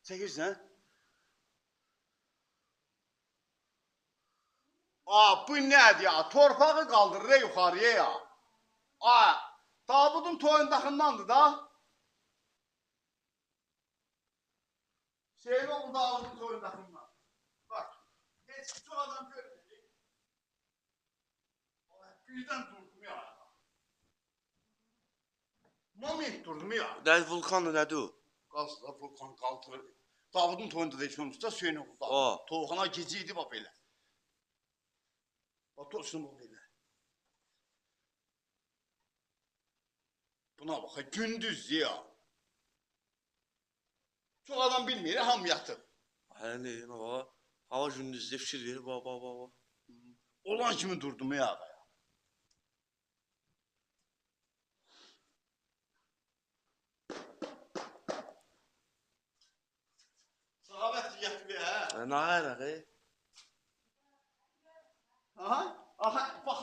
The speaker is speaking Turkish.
Çəkirsən? Aa, bu nədir ya? Torpağı qaldırır yuxarıya ya. Aa, Davudun toyundakındandır da. Şeyli oldu Davudun toyundakından. Bak, heç çok adam görmedi. Birden durdum ya. Moment durdum ya. Nədir vulkandır, nədir o? Qazda vulkan qaldırır. Davudun toyunda da heç olmuşsa Hüseyin oldu. Aa. Toğuna geciydi bak belə. Bak tosun bu belə. Buna bak, gündüz ya. Çok adam bilmir, ham yatır. Hələ neyim, baba? Hava gündüzdə fikir verir, baba. Olan kimi durdum ya. Sahabət yatır ya. Nə ayıraq, Aha.